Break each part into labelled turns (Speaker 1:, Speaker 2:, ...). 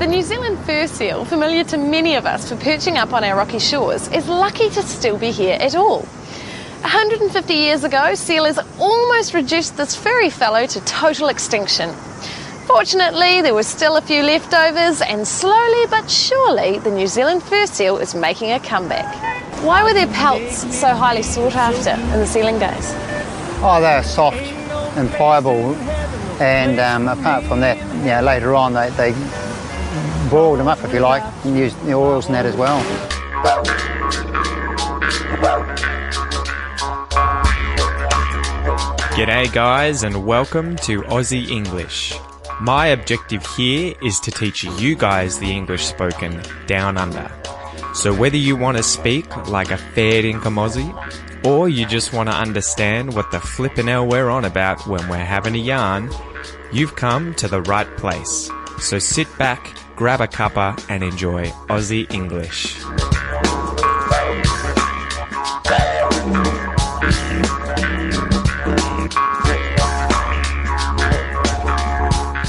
Speaker 1: The New Zealand fur seal, familiar to many of us for perching up on our rocky shores, is lucky to still be here at all. 150 years ago, sealers almost reduced this furry fellow to total extinction. Fortunately, there were still a few leftovers, and slowly but surely, the New Zealand fur seal is making a comeback. Why were their pelts so highly sought after in the sealing days?
Speaker 2: Oh, they're soft and pliable, and apart from that, later on they boiled them up, if you like, and used the oils and that as well.
Speaker 3: G'day guys, and welcome to Aussie English. My objective here is to teach you guys the English spoken down under. So whether you want to speak like a fair income Aussie, or you just want to understand what the flippin' hell we're on about when we're having a yarn, you've come to the right place. So sit back, grab a cuppa and enjoy Aussie English.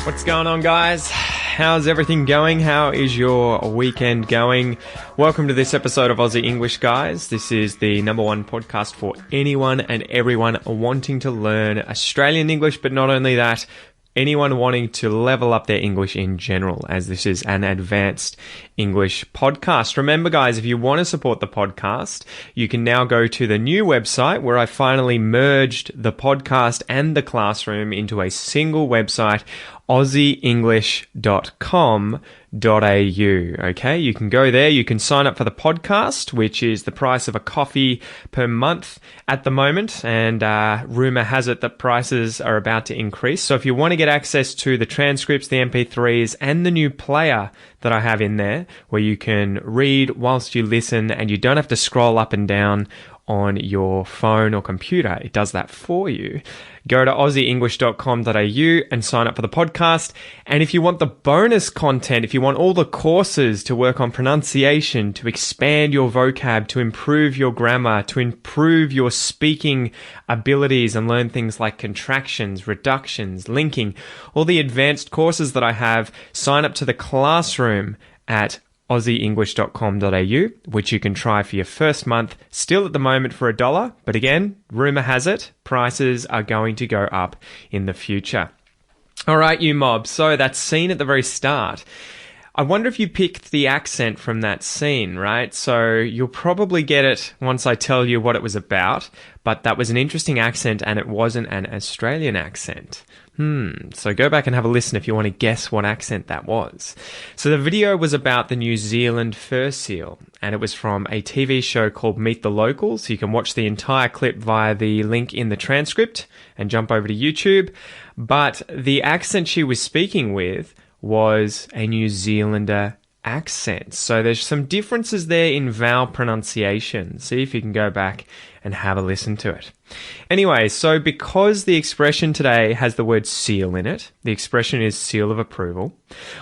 Speaker 3: What's going on, guys? How's everything going? How is your weekend going? Welcome to this episode of Aussie English, guys. This is the #1 podcast for anyone and everyone wanting to learn Australian English, but not only that, anyone wanting to level up their English in general, as this is an advanced English podcast. Remember, guys, if you want to support the podcast, you can now go to the new website where I finally merged the podcast and the classroom into a single website, aussieenglish.com.au. Okay, you can go there, you can sign up for the podcast, which is the price of a coffee per month at the moment, and rumour has it that prices are about to increase. So if you want to get access to the transcripts, the MP3s, and the new player that I have in there, where you can read whilst you listen and you don't have to scroll up and down on your phone or computer, it does that for you. Go to aussieenglish.com.au and sign up for the podcast. And if you want the bonus content, if you want all the courses to work on pronunciation, to expand your vocab, to improve your grammar, to improve your speaking abilities and learn things like contractions, reductions, linking, all the advanced courses that I have, sign up to the classroom at aussieenglish.com.au, which you can try for your first month, still at the moment for $1, but again, rumour has it, prices are going to go up in the future. All right, you mob, so that scene at the very start, I wonder if you picked the accent from that scene, right? So you'll probably get it once I tell you what it was about, but that was an interesting accent and it wasn't an Australian accent. So go back and have a listen if you want to guess what accent that was. So the video was about the New Zealand fur seal, and it was from a TV show called Meet the Locals. You can watch the entire clip via the link in the transcript and jump over to YouTube. But the accent she was speaking with was a New Zealander accent. So there's some differences there in vowel pronunciation. See if you can go back and have a listen to it. Anyway, so because the expression today has the word seal in it, the expression is seal of approval,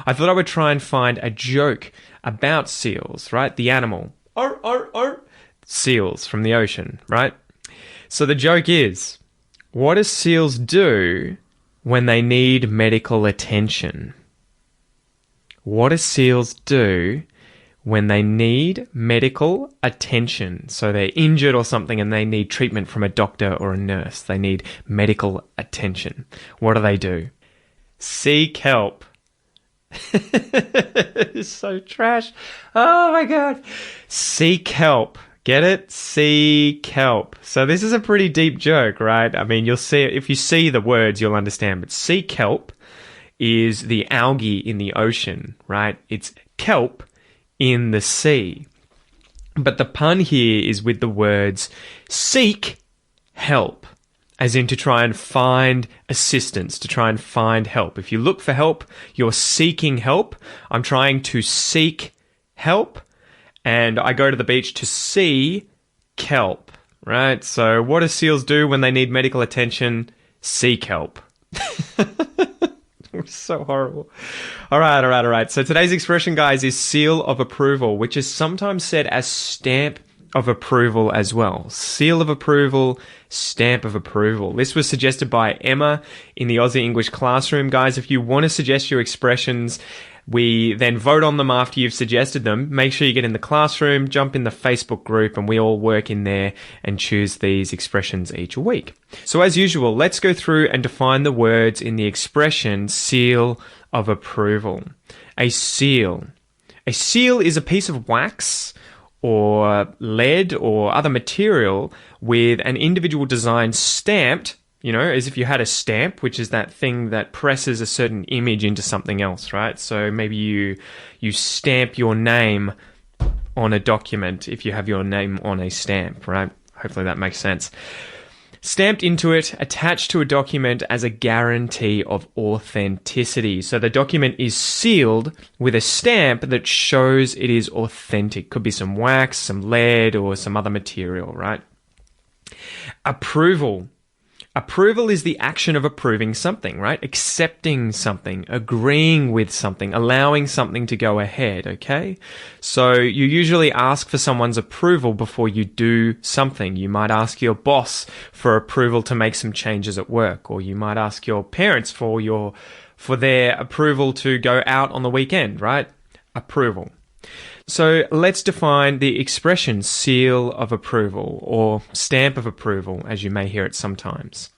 Speaker 3: I thought I would try and find a joke about seals, right? The animal. Arr, arr, arr. Seals from the ocean, right? So the joke is, what do seals do when they need medical attention? What do seals do when they need medical attention? So they're injured or something and they need treatment from a doctor or a nurse. They need medical attention. What do? Seek help. It's so trash. Oh my God. Seek help. Get it? Seek help. So this is a pretty deep joke, right? I mean, you'll see, if you see the words, you'll understand. But seek help is the algae in the ocean, right? It's kelp in the sea. But the pun here is with the words seek help, as in to try and find assistance, to try and find help. If you look for help, you're seeking help. I'm trying to seek help, and I go to the beach to see kelp, right? So what do seals do when they need medical attention? Seek help. It was so horrible. All right. So today's expression, guys, is seal of approval, which is sometimes said as stamp of approval as well. Seal of approval, stamp of approval. This was suggested by Emma in the Aussie English classroom. Guys, if you want to suggest your expressions, We then vote on them after you've suggested them. Make sure you get in the classroom, jump in the Facebook group, and we all work in there and choose these expressions each week. So as usual, let's go through and define the words in the expression seal of approval. A seal. A seal is a piece of wax or lead or other material with an individual design stamped, as if you had a stamp, which is that thing that presses a certain image into something else, right? So maybe you stamp your name on a document if you have your name on a stamp, right? Hopefully that makes sense. Stamped into it, attached to a document as a guarantee of authenticity. So the document is sealed with a stamp that shows it is authentic. Could be some wax, some lead, or some other material, right? Approval. Approval is the action of approving something, right? Accepting something, agreeing with something, allowing something to go ahead, okay? So you usually ask for someone's approval before you do something. You might ask your boss for approval to make some changes at work, or you might ask your parents for their approval to go out on the weekend, right? Approval. So let's define the expression seal of approval or stamp of approval, as you may hear it sometimes.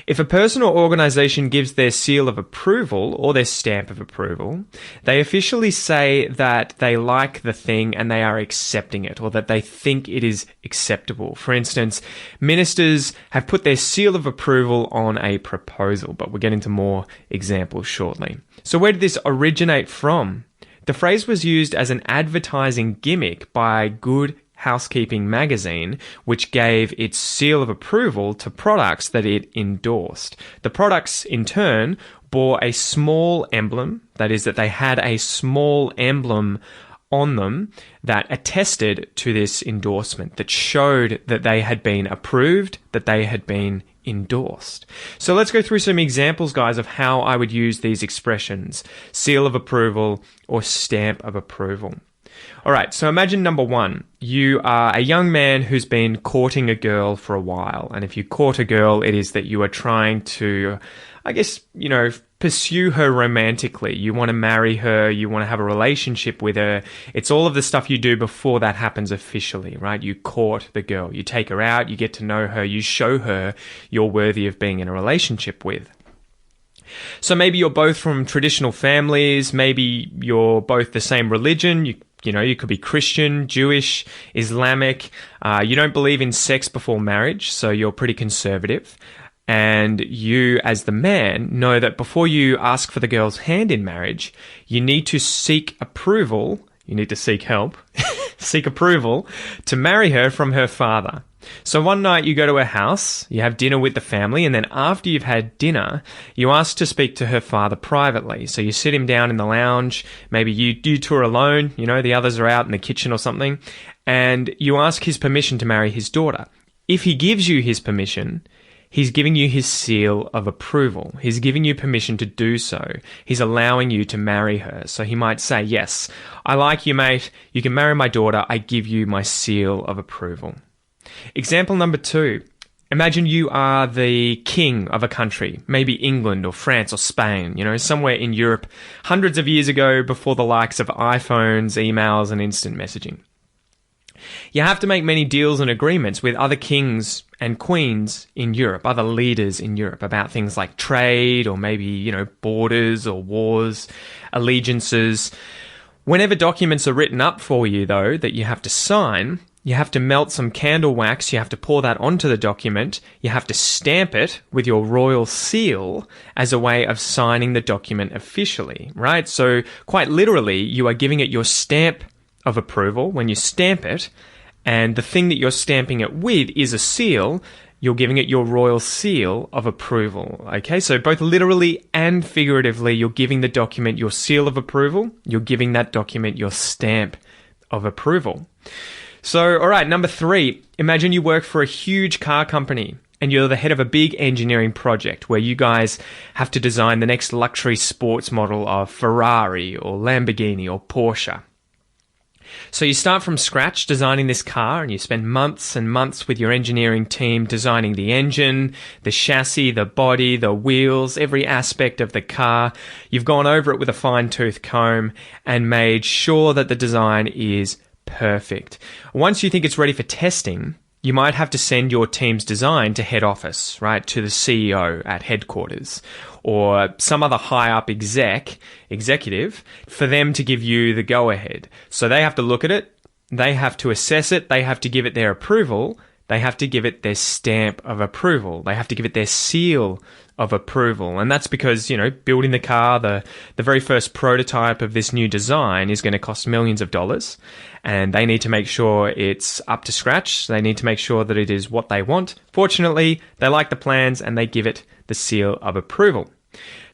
Speaker 3: If a person or organization gives their seal of approval or their stamp of approval, they officially say that they like the thing and they are accepting it, or that they think it is acceptable. For instance, ministers have put their seal of approval on a proposal, but we'll get into more examples shortly. So where did this originate from? The phrase was used as an advertising gimmick by Good Housekeeping magazine, which gave its seal of approval to products that it endorsed. The products, in turn, bore a small emblem, that is, that they had a small emblem on them that attested to this endorsement, that showed that they had been approved, that they had been endorsed. So let's go through some examples, guys, of how I would use these expressions: seal of approval or stamp of approval. All right, so imagine number one. You are a young man who's been courting a girl for a while. And if you court a girl, it is that you are trying to, pursue her romantically. You want to marry her. You want to have a relationship with her. It's all of the stuff you do before that happens officially, right? You court the girl. You take her out. You get to know her. You show her you're worthy of being in a relationship with. So maybe you're both from traditional families. Maybe you're both the same religion. You could be Christian, Jewish, Islamic. You don't believe in sex before marriage, so you're pretty conservative. And you, as the man, know that before you ask for the girl's hand in marriage, you need to seek approval. You need to seek help, seek approval to marry her from her father. So one night you go to her house, you have dinner with the family, and then after you've had dinner, you ask to speak to her father privately. So you sit him down in the lounge, maybe you tour alone, the others are out in the kitchen or something, and you ask his permission to marry his daughter. If he gives you his permission, he's giving you his seal of approval. He's giving you permission to do so. He's allowing you to marry her. So he might say, yes, I like you, mate. You can marry my daughter. I give you my seal of approval. Example number 2. Imagine you are the king of a country, maybe England or France or Spain, somewhere in Europe, hundreds of years ago before the likes of iPhones, emails, and instant messaging. You have to make many deals and agreements with other kings and queens in Europe, other leaders in Europe, about things like trade or maybe, borders or wars, allegiances. Whenever documents are written up for you, though, that you have to sign, you have to melt some candle wax, you have to pour that onto the document, you have to stamp it with your royal seal as a way of signing the document officially, right? So quite literally, you are giving it your stamp of approval when you stamp it, and the thing that you're stamping it with is a seal. You're giving it your royal seal of approval, okay? So both literally and figuratively, you're giving the document your seal of approval. You're giving that document your stamp of approval. So, all right, number 3, imagine you work for a huge car company and you're the head of a big engineering project where you guys have to design the next luxury sports model of Ferrari or Lamborghini or Porsche. So you start from scratch designing this car, and you spend months and months with your engineering team designing the engine, the chassis, the body, the wheels, every aspect of the car. You've gone over it with a fine-tooth comb and made sure that the design is perfect. Once you think it's ready for testing, you might have to send your team's design to head office, right, to the CEO at headquarters, or some other high-up executive, for them to give you the go-ahead. So they have to look at it, they have to assess it, they have to give it their approval, they have to give it their stamp of approval, they have to give it their seal of approval. And that's because, building the car, the very first prototype of this new design is going to cost millions of dollars, and they need to make sure it's up to scratch. They need to make sure that it is what they want. Fortunately, they like the plans and they give it the seal of approval.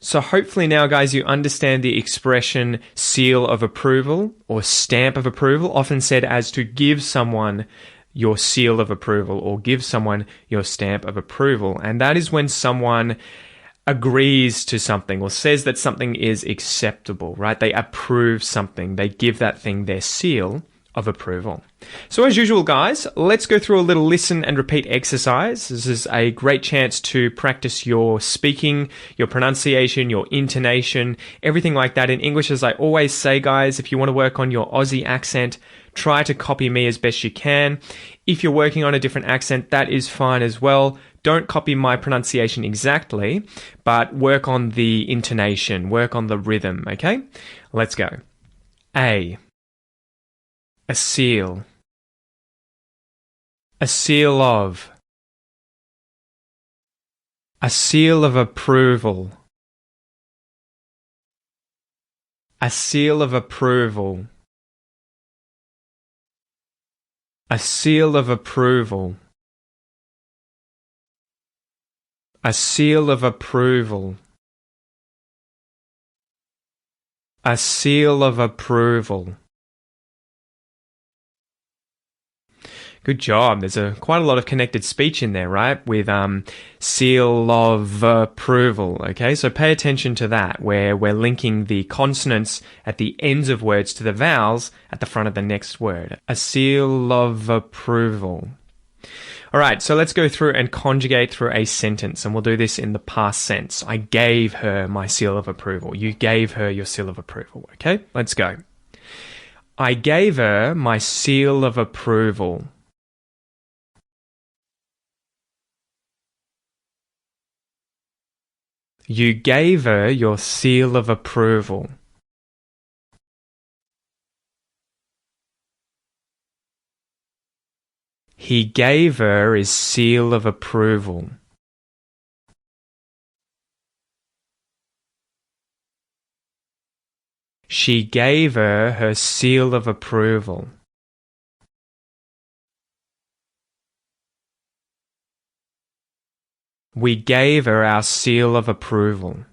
Speaker 3: So hopefully now, guys, you understand the expression seal of approval or stamp of approval, often said as to give someone your seal of approval or give someone your stamp of approval. And that is when someone agrees to something or says that something is acceptable, right? They approve something. They give that thing their seal of approval. So as usual, guys, let's go through a little listen and repeat exercise. This is a great chance to practice your speaking, your pronunciation, your intonation, everything like that in English. As I always say, guys, if you want to work on your Aussie accent, try to copy me as best you can. If you're working on a different accent, that is fine as well. Don't copy my pronunciation exactly, but work on the intonation, work on the rhythm, okay? Let's go. A seal. A seal of. A seal of approval. A seal of approval. A seal of approval. A seal of approval. A seal of approval. Good job. There's quite a lot of connected speech in there, right? With seal of approval. Okay, so pay attention to that, where we're linking the consonants at the ends of words to the vowels at the front of the next word. A seal of approval. All right, so let's go through and conjugate through a sentence, and we'll do this in the past sense. I gave her my seal of approval. You gave her your seal of approval. Okay, let's go. I gave her my seal of approval. You gave her your seal of approval. He gave her his seal of approval. She gave her her seal of approval. We gave her our seal of approval.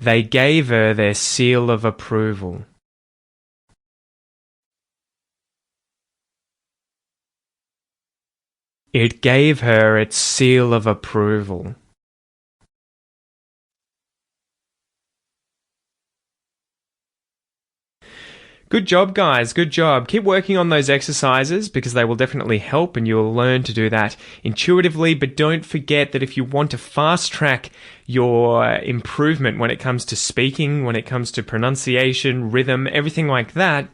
Speaker 3: They gave her their seal of approval. It gave her its seal of approval. Good job, guys. Good job. Keep working on those exercises because they will definitely help and you'll learn to do that intuitively. But don't forget that if you want to fast track your improvement when it comes to speaking, when it comes to pronunciation, rhythm, everything like that,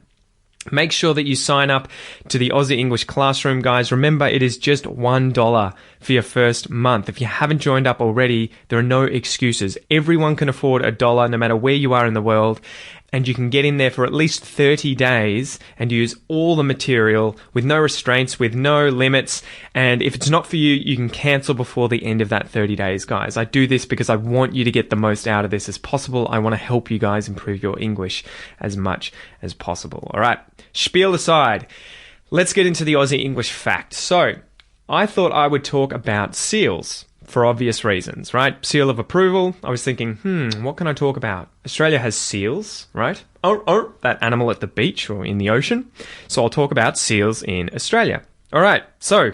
Speaker 3: make sure that you sign up to the Aussie English Classroom, guys. Remember, it is just $1 for your first month. If you haven't joined up already, there are no excuses. Everyone can afford $1 no matter where you are in the world. And you can get in there for at least 30 days and use all the material with no restraints, with no limits. And if it's not for you, you can cancel before the end of that 30 days, guys. I do this because I want you to get the most out of this as possible. I want to help you guys improve your English as much as possible. All right, spiel aside, let's get into the Aussie English fact. So I thought I would talk about seals. For obvious reasons, right? Seal of approval. I was thinking, what can I talk about? Australia has seals, right? That animal at the beach or in the ocean. So I'll talk about seals in Australia. All right, so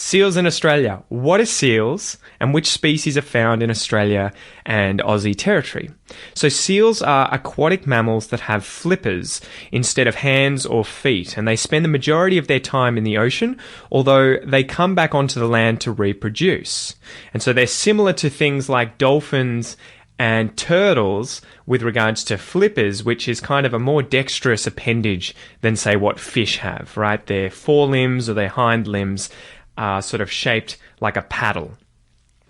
Speaker 3: Seals in Australia. What are seals and which species are found in Australia and Aussie territory? So seals are aquatic mammals that have flippers instead of hands or feet, and they spend the majority of their time in the ocean, although they come back onto the land to reproduce. And so they're similar to things like dolphins and turtles with regards to flippers, which is kind of a more dexterous appendage than, say, what fish have, right? Their forelimbs or their hind limbs are sort of shaped like a paddle.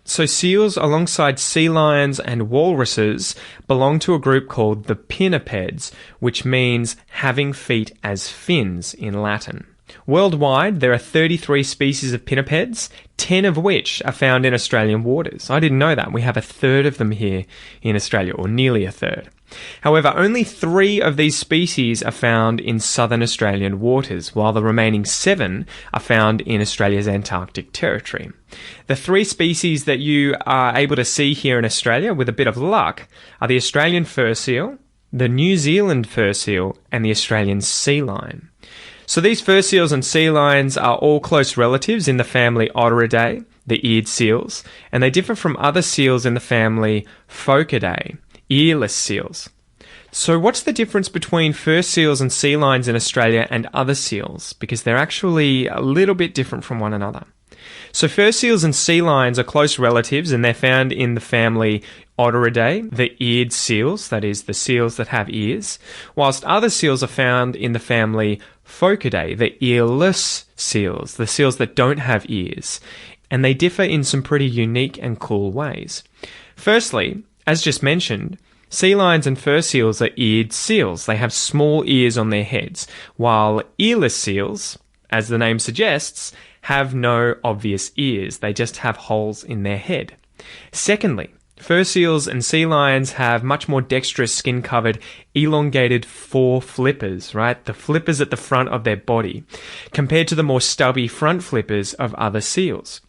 Speaker 3: So seals, alongside sea lions and walruses, belong to a group called the pinnipeds, which means having feet as fins in Latin. Worldwide, there are 33 species of pinnipeds, 10 of which are found in Australian waters. I didn't know that. We have a third of them here in Australia, or nearly a third. However, only 3 of these species are found in southern Australian waters, while the remaining 7 are found in Australia's Antarctic territory. The 3 species that you are able to see here in Australia, with a bit of luck, are the Australian fur seal, the New Zealand fur seal, and the Australian sea lion. So these fur seals and sea lions are all close relatives in the family Otteridae, the eared seals, and they differ from other seals in the family Phocidae, earless seals. So what's the difference between fur seals and sea lions in Australia and other seals? Because they're actually a little bit different from one another. So fur seals and sea lions are close relatives, and they're found in the family Otteridae, the eared seals, that is, the seals that have ears, whilst other seals are found in the family Phocidae, the earless seals, the seals that don't have ears, and they differ in some pretty unique and cool ways. Firstly, as just mentioned, sea lions and fur seals are eared seals. They have small ears on their heads, while earless seals, as the name suggests, have no obvious ears. They just have holes in their head. Secondly, fur seals and sea lions have much more dexterous skin-covered, elongated fore flippers, right? The flippers at the front of their body, compared to the more stubby front flippers of other seals.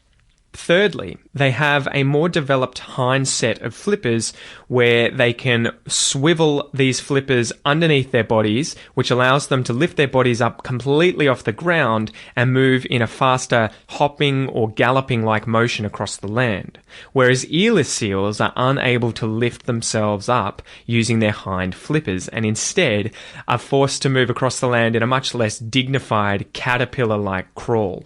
Speaker 3: Thirdly, they have a more developed hind set of flippers where they can swivel these flippers underneath their bodies, which allows them to lift their bodies up completely off the ground and move in a faster hopping or galloping-like motion across the land. Whereas earless seals are unable to lift themselves up using their hind flippers and instead are forced to move across the land in a much less dignified caterpillar-like crawl.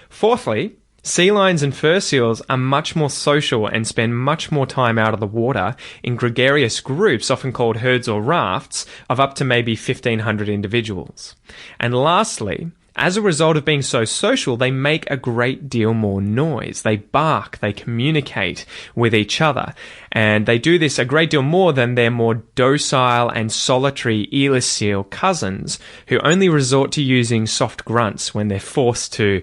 Speaker 3: Fourthly, sea lions and fur seals are much more social and spend much more time out of the water in gregarious groups, often called herds or rafts, of up to maybe 1,500 individuals. And lastly, as a result of being so social, they make a great deal more noise. They bark, they communicate with each other, and they do this a great deal more than their more docile and solitary earless seal cousins, who only resort to using soft grunts when they're forced to,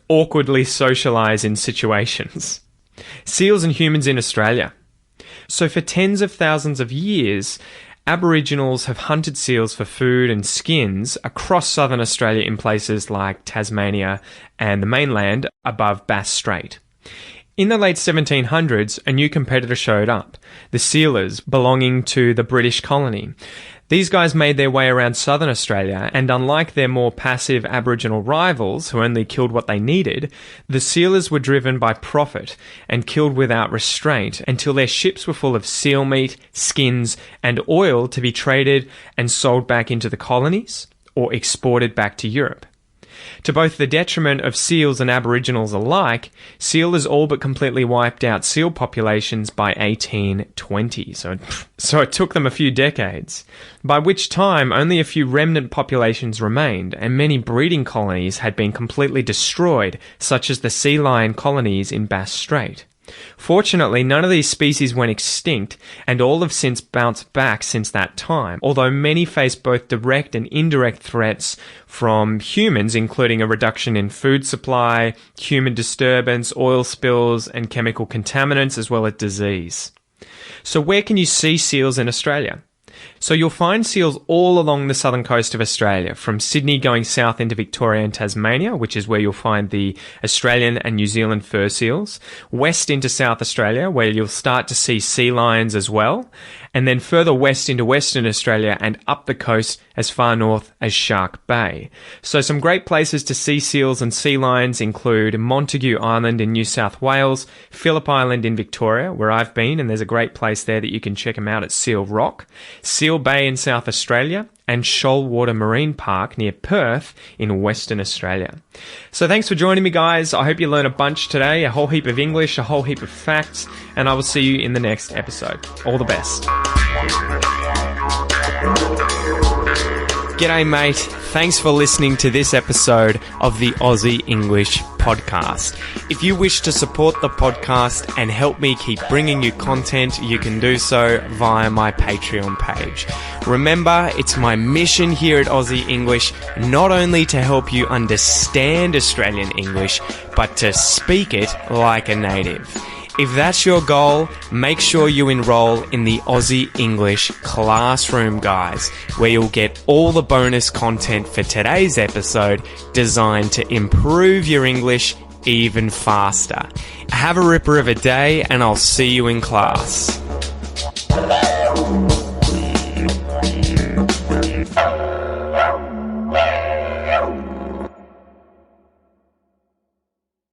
Speaker 3: awkwardly socialize in situations. Seals and humans in Australia. So for tens of thousands of years, Aboriginals have hunted seals for food and skins across southern Australia in places like Tasmania and the mainland above Bass Strait. In the late 1700s, a new competitor showed up, the sealers, belonging to the British colony. These guys made their way around southern Australia, and unlike their more passive Aboriginal rivals, who only killed what they needed, the sealers were driven by profit and killed without restraint until their ships were full of seal meat, skins, and oil to be traded and sold back into the colonies or exported back to Europe. To both the detriment of seals and Aboriginals alike, sealers all but completely wiped out seal populations by 1820, so it took them a few decades, by which time only a few remnant populations remained, and many breeding colonies had been completely destroyed, such as the sea lion colonies in Bass Strait. Fortunately, none of these species went extinct, and all have since bounced back since that time, although many face both direct and indirect threats from humans, including a reduction in food supply, human disturbance, oil spills, and chemical contaminants, as well as disease. So where can you see seals in Australia? So you'll find seals all along the southern coast of Australia, from Sydney going south into Victoria and Tasmania, which is where you'll find the Australian and New Zealand fur seals, west into South Australia, where you'll start to see sea lions as well, and then further west into Western Australia and up the coast as far north as Shark Bay. So some great places to see seals and sea lions include Montague Island in New South Wales, Phillip Island in Victoria, where I've been, and there's a great place there that you can check them out at Seal Rock, Seal Bay in South Australia, and Shoalwater Marine Park near Perth in Western Australia. So thanks for joining me, guys. I hope you learned a bunch today, a whole heap of English, a whole heap of facts, and I will see you in the next episode. All the best. G'day, mate. Thanks for listening to this episode of the Aussie English Podcast. If you wish to support the podcast and help me keep bringing you content, you can do so via my Patreon page. Remember, it's my mission here at Aussie English not only to help you understand Australian English, but to speak it like a native. If that's your goal, make sure you enroll in the Aussie English Classroom, guys, where you'll get all the bonus content for today's episode designed to improve your English even faster. Have a ripper of a day, and I'll see you in class.